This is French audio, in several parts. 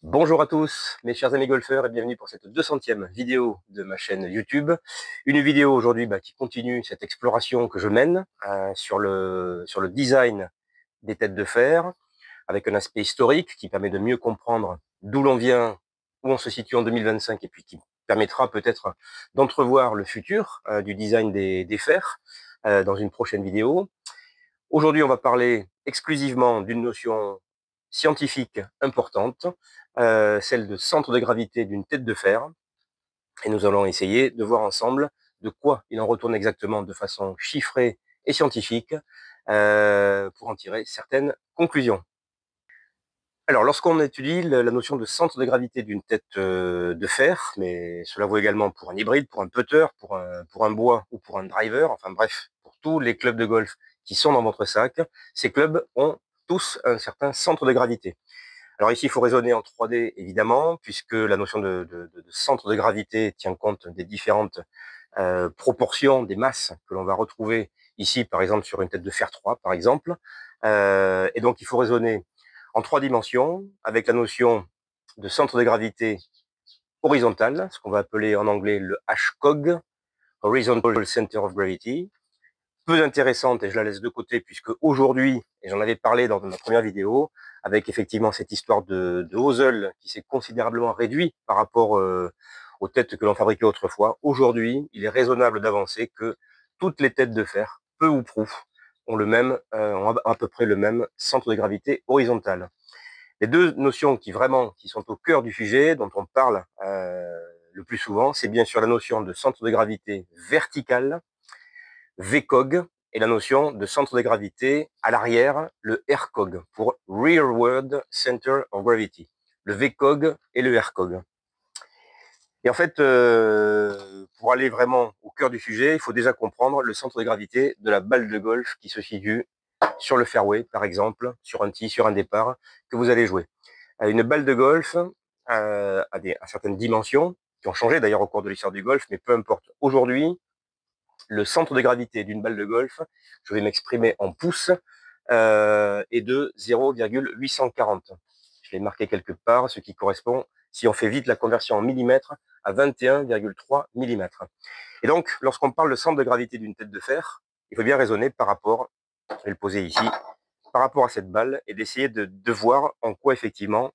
Bonjour à tous, mes chers amis golfeurs, et bienvenue pour cette 200e vidéo de ma chaîne YouTube. Une vidéo aujourd'hui qui continue cette exploration que je mène sur le design des têtes de fer, avec un aspect historique qui permet de mieux comprendre d'où l'on vient, où on se situe en 2025, et puis qui permettra peut-être d'entrevoir le futur du design des fers dans une prochaine vidéo. Aujourd'hui, on va parler exclusivement d'une notion scientifique importante, celle de centre de gravité d'une tête de fer. Et nous allons essayer de voir ensemble de quoi il en retourne exactement de façon chiffrée et scientifique pour en tirer certaines conclusions. Alors, lorsqu'on étudie la notion de centre de gravité d'une tête de fer, mais cela vaut également pour un hybride, pour un putter, pour un bois ou pour un driver, enfin bref, pour tous les clubs de golf qui sont dans votre sac, ces clubs ont tous un certain centre de gravité. Alors ici, il faut raisonner en 3D, évidemment, puisque la notion de centre de gravité tient compte des différentes proportions des masses que l'on va retrouver ici, par exemple, sur une tête de fer 3, par exemple. Et donc, il faut raisonner en 3 dimensions, avec la notion de centre de gravité horizontal, ce qu'on va appeler en anglais le HCOG, Horizontal Center of Gravity. Peu intéressante, et je la laisse de côté, puisque aujourd'hui, et j'en avais parlé dans ma première vidéo, avec effectivement cette histoire de hosel qui s'est considérablement réduit par rapport aux têtes que l'on fabriquait autrefois. Aujourd'hui, il est raisonnable d'avancer que toutes les têtes de fer, peu ou prou, ont à peu près le même centre de gravité horizontal. Les deux notions qui sont au cœur du sujet, dont on parle le plus souvent, c'est bien sûr la notion de centre de gravité vertical, VCOG, et la notion de centre de gravité à l'arrière, le RCOG, pour Rearward Center of Gravity. Le VCOG et le RCOG. Et en fait, pour aller vraiment au cœur du sujet, il faut déjà comprendre le centre de gravité de la balle de golf qui se situe sur le fairway, par exemple, sur un tee, sur un départ, que vous allez jouer. Une balle de golf à certaines dimensions, qui ont changé d'ailleurs au cours de l'histoire du golf, mais peu importe. Aujourd'hui, le centre de gravité d'une balle de golf, je vais m'exprimer en pouces, est de 0,840. Je l'ai marqué quelque part, ce qui correspond, si on fait vite la conversion en millimètres, à 21,3 millimètres. Et donc, lorsqu'on parle de centre de gravité d'une tête de fer, il faut bien raisonner par rapport, je vais le poser ici, par rapport à cette balle, et d'essayer de voir en quoi effectivement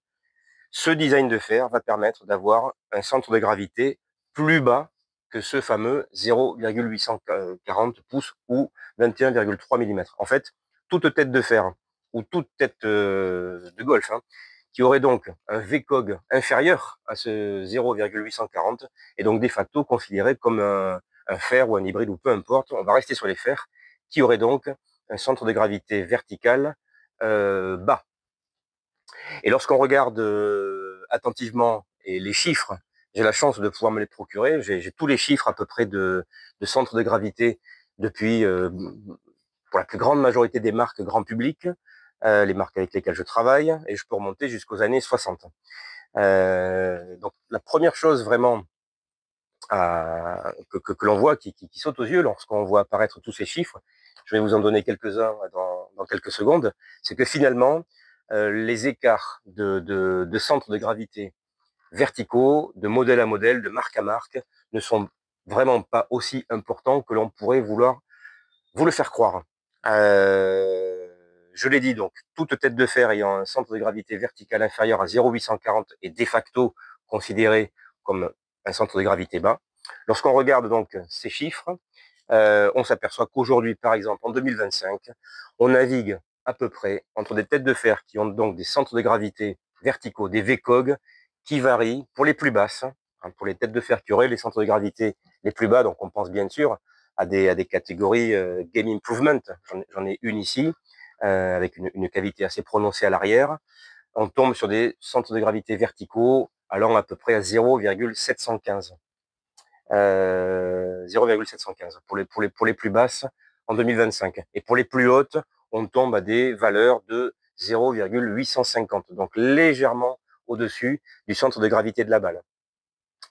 ce design de fer va permettre d'avoir un centre de gravité plus bas que ce fameux 0,840 pouces ou 21,3 mm. En fait, toute tête de fer ou toute tête de golf qui aurait donc un VCOG inférieur à ce 0,840 est donc de facto considéré comme un fer ou un hybride ou peu importe, on va rester sur les fers, qui aurait donc un centre de gravité vertical bas. Et lorsqu'on regarde attentivement et les chiffres, j'ai la chance de pouvoir me les procurer. J'ai tous les chiffres à peu près de centre de gravité depuis, pour la plus grande majorité des marques grand public, les marques avec lesquelles je travaille, et je peux remonter jusqu'aux années 60. Donc la première chose vraiment que l'on voit, qui saute aux yeux lorsqu'on voit apparaître tous ces chiffres, je vais vous en donner quelques-uns dans quelques secondes, c'est que finalement, les écarts de centre de gravité verticaux, de modèle à modèle, de marque à marque, ne sont vraiment pas aussi importants que l'on pourrait vouloir vous le faire croire. Je l'ai dit donc, toute tête de fer ayant un centre de gravité vertical inférieur à 0,840 est de facto considéré comme un centre de gravité bas. Lorsqu'on regarde donc ces chiffres, on s'aperçoit qu'aujourd'hui, par exemple, en 2025, on navigue à peu près entre des têtes de fer qui ont donc des centres de gravité verticaux, des VCOG, qui varient pour les plus basses, pour les têtes de fer qui auraient les centres de gravité les plus bas, donc on pense bien sûr à des catégories Game Improvement, j'en ai une ici, avec une cavité assez prononcée à l'arrière. On tombe sur des centres de gravité verticaux allant à peu près à 0,715. 0,715 pour les plus basses en 2025. Et pour les plus hautes, on tombe à des valeurs de 0,850, donc légèrement au-dessus du centre de gravité de la balle.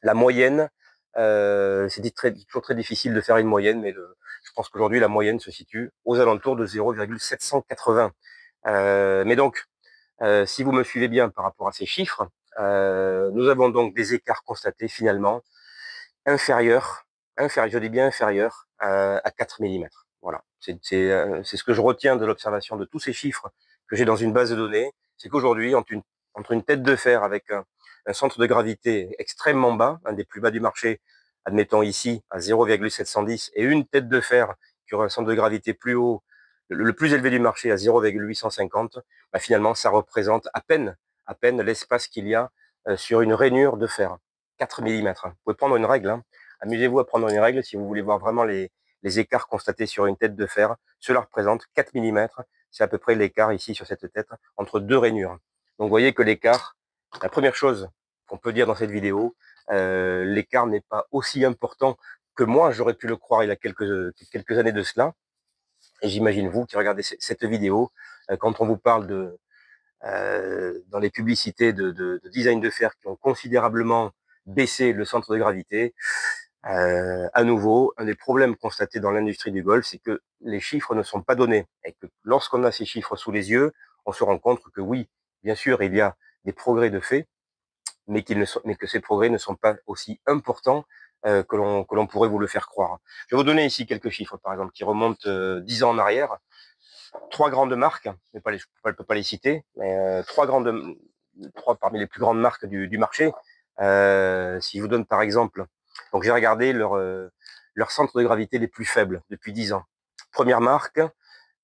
La moyenne, toujours très difficile de faire une moyenne, mais je pense qu'aujourd'hui, la moyenne se situe aux alentours de 0,780. Mais donc, si vous me suivez bien par rapport à ces chiffres, Nous avons donc des écarts constatés finalement inférieurs, je dis bien inférieurs à 4 millimètres. Voilà, c'est ce que je retiens de l'observation de tous ces chiffres que j'ai dans une base de données, c'est qu'aujourd'hui, entre une tête de fer avec un centre de gravité extrêmement bas, un des plus bas du marché, admettons ici à 0,710, et une tête de fer qui aura un centre de gravité plus haut, le plus élevé du marché à 0,850, bah finalement, ça représente à peine l'espace qu'il y a sur une rainure de fer. 4 millimètres. Vous pouvez prendre une règle. Hein. Amusez-vous à prendre une règle si vous voulez voir vraiment les écarts constatés sur une tête de fer. Cela représente 4 millimètres. C'est à peu près l'écart ici sur cette tête entre deux rainures. Donc vous voyez que l'écart, la première chose qu'on peut dire dans cette vidéo, l'écart n'est pas aussi important que moi j'aurais pu le croire il y a quelques années de cela. Et j'imagine vous qui regardez cette vidéo, quand on vous parle de dans les publicités de design de fer qui ont considérablement baissé le centre de gravité. À nouveau, un des problèmes constatés dans l'industrie du golf, c'est que les chiffres ne sont pas donnés. Et que lorsqu'on a ces chiffres sous les yeux, on se rend compte que oui, bien sûr, il y a des progrès de fait, mais que ces progrès ne sont pas aussi importants que l'on pourrait vous le faire croire. Je vais vous donner ici quelques chiffres, par exemple, qui remontent 10 ans en arrière. Trois grandes marques, je ne peux pas les citer, mais trois parmi les plus grandes marques du marché. Si je vous donne par exemple, donc j'ai regardé leur centre de gravité les plus faibles depuis 10 ans. Première marque,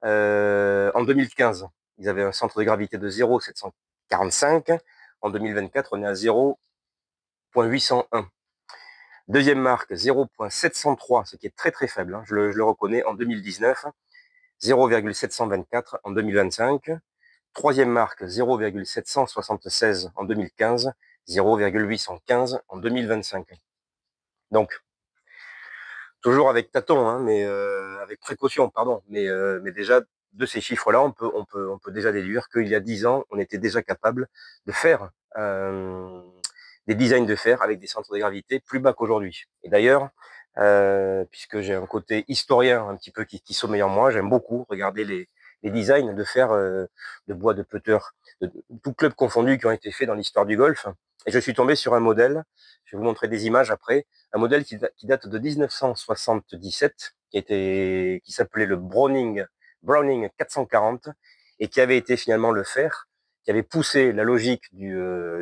en 2015, ils avaient un centre de gravité de 0,745. En 2024, on est à 0,801. Deuxième marque, 0,703, ce qui est très très faible, hein, je le reconnais, en 2019. 0,724 en 2025. Troisième marque, 0,776 en 2015, 0,815 en 2025. Donc, toujours avec tâton, hein, mais avec précaution, pardon. Mais déjà, de ces chiffres-là, on peut déjà déduire qu'il y a 10 ans, on était déjà capable de faire des designs de fer avec des centres de gravité plus bas qu'aujourd'hui. Et d'ailleurs, puisque j'ai un côté historien un petit peu qui sommeille en moi, j'aime beaucoup regarder les designs de fer de bois de putter, de tout club confondu qui ont été faits dans l'histoire du golf. Et je suis tombé sur un modèle, je vais vous montrer des images après, un modèle qui date de 1977, qui s'appelait le Browning 440, et qui avait été finalement le fer, qui avait poussé la logique du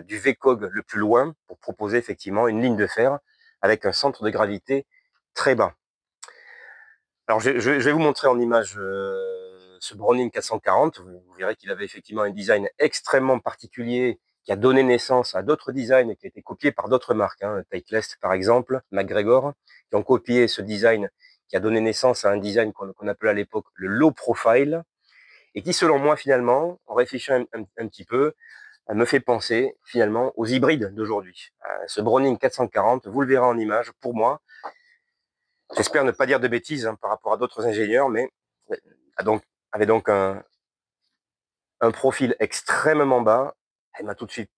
VCOG le plus loin pour proposer effectivement une ligne de fer avec un centre de gravité très bas. Alors je vais vous montrer en image ce Browning 440. Vous verrez qu'il avait effectivement un design extrêmement particulier qui a donné naissance à d'autres designs et qui a été copié par d'autres marques, hein, Titleist par exemple, MacGregor, qui ont copié ce design qui a donné naissance à un design qu'on appelait à l'époque le low profile, et qui selon moi finalement, en réfléchissant un petit peu, me fait penser finalement aux hybrides d'aujourd'hui. Ce Browning 440, vous le verrez en image, pour moi, j'espère ne pas dire de bêtises hein, par rapport à d'autres ingénieurs, mais avait donc un profil extrêmement bas. Elle m'a tout de suite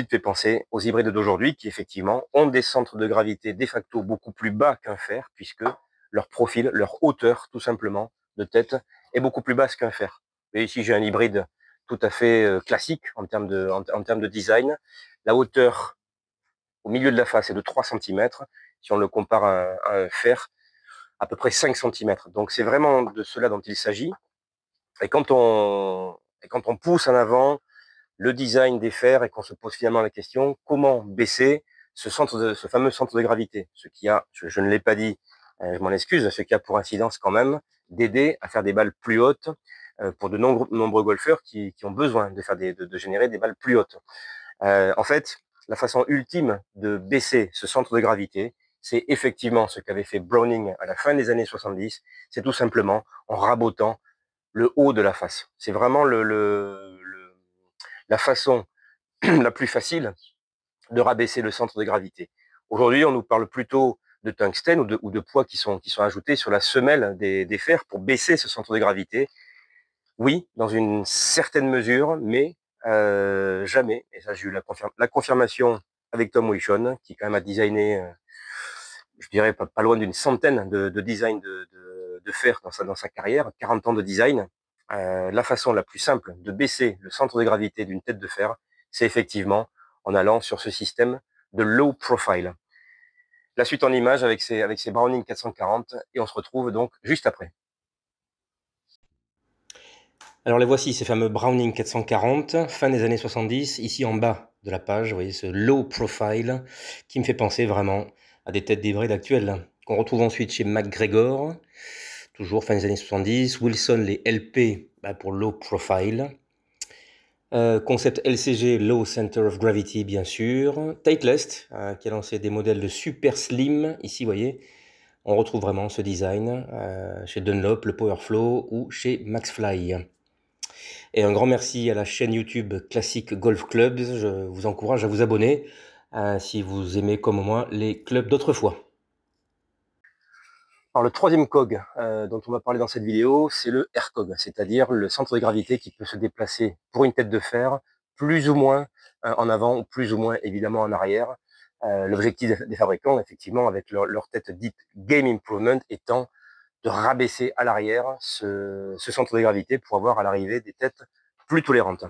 fait penser aux hybrides d'aujourd'hui qui effectivement ont des centres de gravité de facto beaucoup plus bas qu'un fer, puisque leur profil, leur hauteur tout simplement de tête est beaucoup plus basse qu'un fer. Et ici j'ai un hybride tout à fait classique en termes de design. La hauteur au milieu de la face est de 3 cm. Si on le compare à un fer, à peu près 5 cm. Donc c'est vraiment de cela dont il s'agit. Et quand on pousse en avant le design des fers et qu'on se pose finalement la question comment baisser ce fameux centre de gravité, ce qui a, je ne l'ai pas dit, je m'en excuse, ce qui a pour incidence quand même d'aider à faire des balles plus hautes pour de nombreux golfeurs qui ont besoin de générer des balles plus hautes. En fait, la façon ultime de baisser ce centre de gravité, c'est effectivement ce qu'avait fait Browning à la fin des années 70, c'est tout simplement en rabotant le haut de la face. C'est vraiment la façon la plus facile de rabaisser le centre de gravité. Aujourd'hui, on nous parle plutôt de tungstène ou de poids qui sont ajoutés sur la semelle des fers pour baisser ce centre de gravité. Oui, dans une certaine mesure, mais jamais, et ça j'ai eu la confirmation avec Tom Wichon, qui quand même a designé, je dirais pas loin d'une centaine de designs de fer dans sa carrière, 40 ans de design. La façon la plus simple de baisser le centre de gravité d'une tête de fer, c'est effectivement en allant sur ce système de low profile. La suite en image avec ces Browning 440 et on se retrouve donc juste après. Alors les voici, ces fameux Browning 440, fin des années 70, ici en bas de la page, vous voyez ce low profile qui me fait penser vraiment à des têtes d'hybrides actuelles, qu'on retrouve ensuite chez MacGregor, toujours fin des années 70, Wilson les LP pour low profile, concept LCG, Low Center of Gravity bien sûr, Titleist qui a lancé des modèles de super slim, ici vous voyez, on retrouve vraiment ce design chez Dunlop, le Powerflow ou chez Maxfly. Et un grand merci à la chaîne YouTube Classic Golf Clubs. Je vous encourage à vous abonner si vous aimez comme moi les clubs d'autrefois. Alors le troisième cog dont on va parler dans cette vidéo, c'est le R-cog, c'est-à-dire le centre de gravité qui peut se déplacer pour une tête de fer plus ou moins en avant ou plus ou moins évidemment en arrière. L'objectif des fabricants, effectivement, avec leur tête dite Game Improvement, étant de rabaisser à l'arrière ce centre de gravité pour avoir à l'arrivée des têtes plus tolérantes.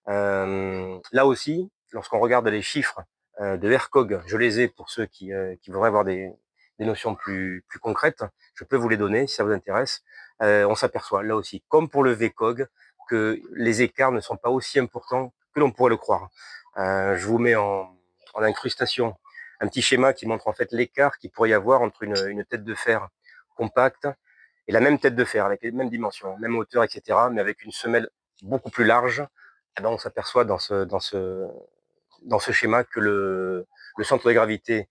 Là aussi, lorsqu'on regarde les chiffres de R-cog, je les ai pour ceux qui voudraient avoir des notions plus concrètes, je peux vous les donner si ça vous intéresse. On s'aperçoit là aussi, comme pour le V-cog, que les écarts ne sont pas aussi importants que l'on pourrait le croire. Je vous mets en incrustation un petit schéma qui montre en fait l'écart qu'il pourrait y avoir entre une tête de fer compacte et la même tête de fer avec les mêmes dimensions, même hauteur, etc., mais avec une semelle beaucoup plus large. Eh ben, on s'aperçoit dans ce schéma que le centre de gravité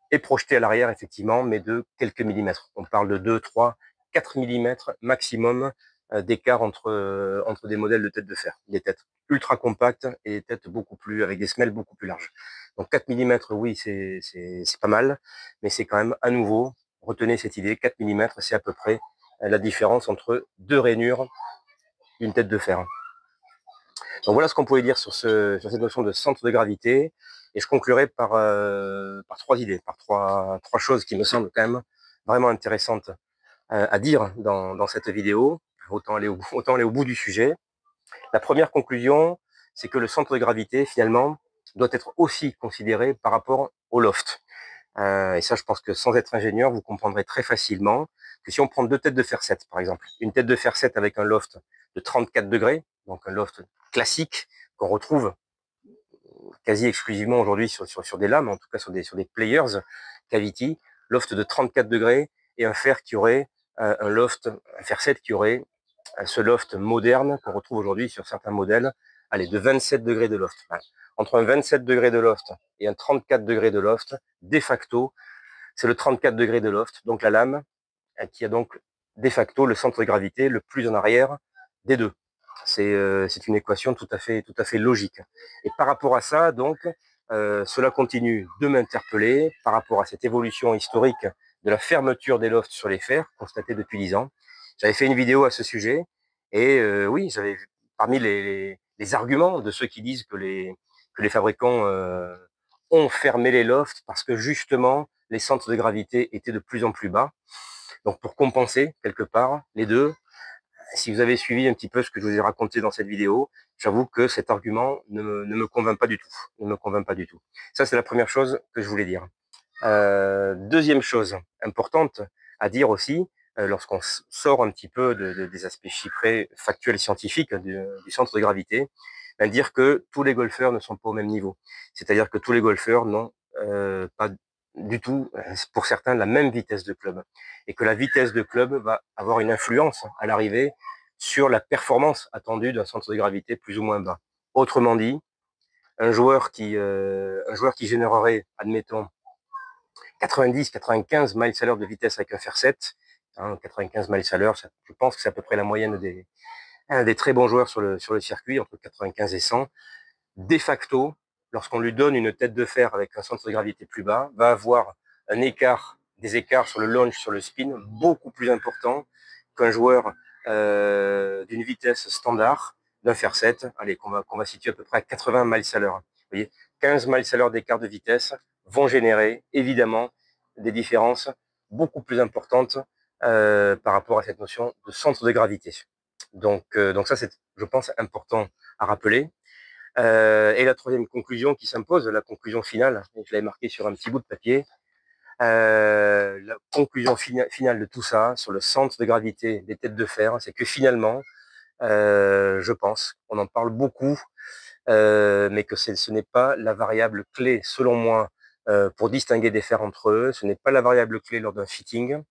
est projeté à l'arrière, effectivement, mais de quelques millimètres. On parle de 2, 3, 4 millimètres maximum d'écart entre des modèles de tête de fer, des têtes ultra compactes et des têtes beaucoup plus, avec des semelles beaucoup plus larges. Donc 4 millimètres, oui, c'est pas mal, mais c'est quand même à nouveau, retenez cette idée, 4 millimètres, c'est à peu près la différence entre deux rainures d'une tête de fer. Donc voilà ce qu'on pouvait dire sur cette notion de centre de gravité. Et je conclurai par trois idées, par trois choses qui me semblent quand même vraiment intéressantes à dire dans cette vidéo. Autant aller au bout du sujet. La première conclusion, c'est que le centre de gravité, finalement, doit être aussi considéré par rapport au loft. Et ça, je pense que sans être ingénieur, vous comprendrez très facilement que si on prend deux têtes de fer 7, par exemple, une tête de fer 7 avec un loft de 34 degrés, donc un loft classique qu'on retrouve quasi exclusivement aujourd'hui sur des lames, en tout cas sur des players cavity, loft de 34 degrés et un fer qui aurait un fer 7 qui aurait ce loft moderne qu'on retrouve aujourd'hui sur certains modèles, allez, de 27 degrés de loft. Voilà. Entre un 27 degrés de loft et un 34 degrés de loft, de facto, c'est le 34 degrés de loft, donc la lame qui a donc de facto le centre de gravité le plus en arrière des deux. C'est une équation tout à fait logique. Et par rapport à ça, donc, cela continue de m'interpeller par rapport à cette évolution historique de la fermeture des lofts sur les fers, constatée depuis 10 ans. J'avais fait une vidéo à ce sujet, et oui, j'avais vu parmi les arguments de ceux qui disent que les fabricants ont fermé les lofts parce que justement les centres de gravité étaient de plus en plus bas. Donc pour compenser quelque part les deux, si vous avez suivi un petit peu ce que je vous ai raconté dans cette vidéo, j'avoue que cet argument ne me convainc pas du tout. Ne me convainc pas du tout. Ça, c'est la première chose que je voulais dire. Deuxième chose importante à dire aussi, lorsqu'on sort un petit peu des aspects chiffrés, factuels, scientifiques du centre de gravité, dire que tous les golfeurs ne sont pas au même niveau. C'est-à-dire que tous les golfeurs n'ont pas du tout, pour certains, la même vitesse de club. Et que la vitesse de club va avoir une influence à l'arrivée sur la performance attendue d'un centre de gravité plus ou moins bas. Autrement dit, un joueur qui générerait, admettons, 90-95 miles à l'heure de vitesse avec un fer 7, 95 miles à l'heure, je pense que c'est à peu près la moyenne des très bons joueurs sur le circuit, entre 95 et 100. De facto, lorsqu'on lui donne une tête de fer avec un centre de gravité plus bas, va avoir des écarts sur le launch, sur le spin, beaucoup plus importants qu'un joueur d'une vitesse standard, d'un fer 7, allez, qu'on va situer à peu près à 80 miles à l'heure. Vous voyez, 15 miles à l'heure d'écart de vitesse vont générer évidemment des différences beaucoup plus importantes par rapport à cette notion de centre de gravité. Donc ça, c'est, je pense, important à rappeler. Et la troisième conclusion qui s'impose, la conclusion finale, et je l'avais marqué sur un petit bout de papier, la conclusion finale de tout ça, sur le centre de gravité des têtes de fer, c'est que finalement, je pense, on en parle beaucoup, mais que ce n'est pas la variable clé, selon moi, pour distinguer des fers entre eux. Ce n'est pas la variable clé lors d'un fitting.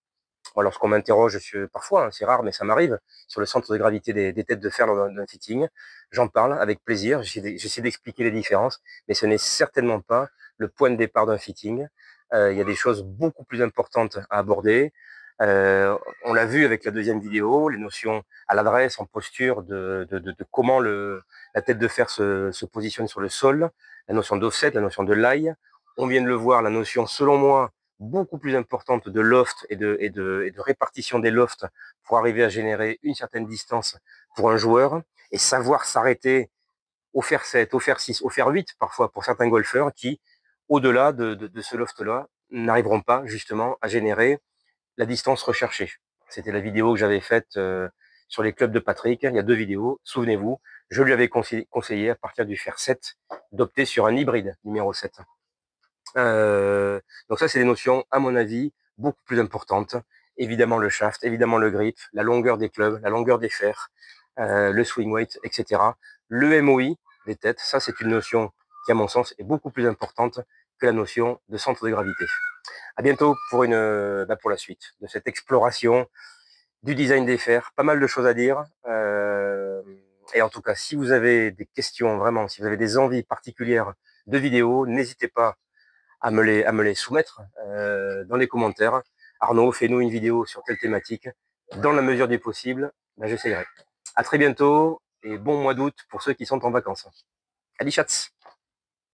Moi, lorsqu'on m'interroge, parfois, hein, c'est rare, mais ça m'arrive, sur le centre de gravité des têtes de fer lors d'un fitting, j'en parle avec plaisir, j'essaie d'expliquer les différences, mais ce n'est certainement pas le point de départ d'un fitting. Il y a des choses beaucoup plus importantes à aborder. On l'a vu avec la deuxième vidéo, les notions à l'adresse, en posture, de comment la tête de fer se positionne sur le sol, la notion d'offset, la notion de lie. On vient de le voir, la notion, selon moi, beaucoup plus importante de loft et de répartition des lofts pour arriver à générer une certaine distance pour un joueur et savoir s'arrêter au fer 7, au fer 6, au fer 8 parfois pour certains golfeurs qui, au-delà de ce loft-là, n'arriveront pas justement à générer la distance recherchée. C'était la vidéo que j'avais faite sur les clubs de Patrick. Il y a 2 vidéos, souvenez-vous. Je lui avais conseillé à partir du fer 7 d'opter sur un hybride numéro 7. Donc ça, c'est des notions, à mon avis, beaucoup plus importantes. Évidemment le shaft, évidemment le grip, la longueur des clubs, la longueur des fers, le swing weight, etc. Le MOI des têtes, ça c'est une notion qui, à mon sens, est beaucoup plus importante que la notion de centre de gravité. À bientôt pour pour la suite de cette exploration du design des fers. Pas mal de choses à dire. Et en tout cas, si vous avez des questions, vraiment, si vous avez des envies particulières de vidéos, n'hésitez pas à me les soumettre dans les commentaires. Arnaud, fais-nous une vidéo sur telle thématique. Dans la mesure du possible, j'essayerai. À très bientôt et bon mois d'août pour ceux qui sont en vacances. Allez, chats!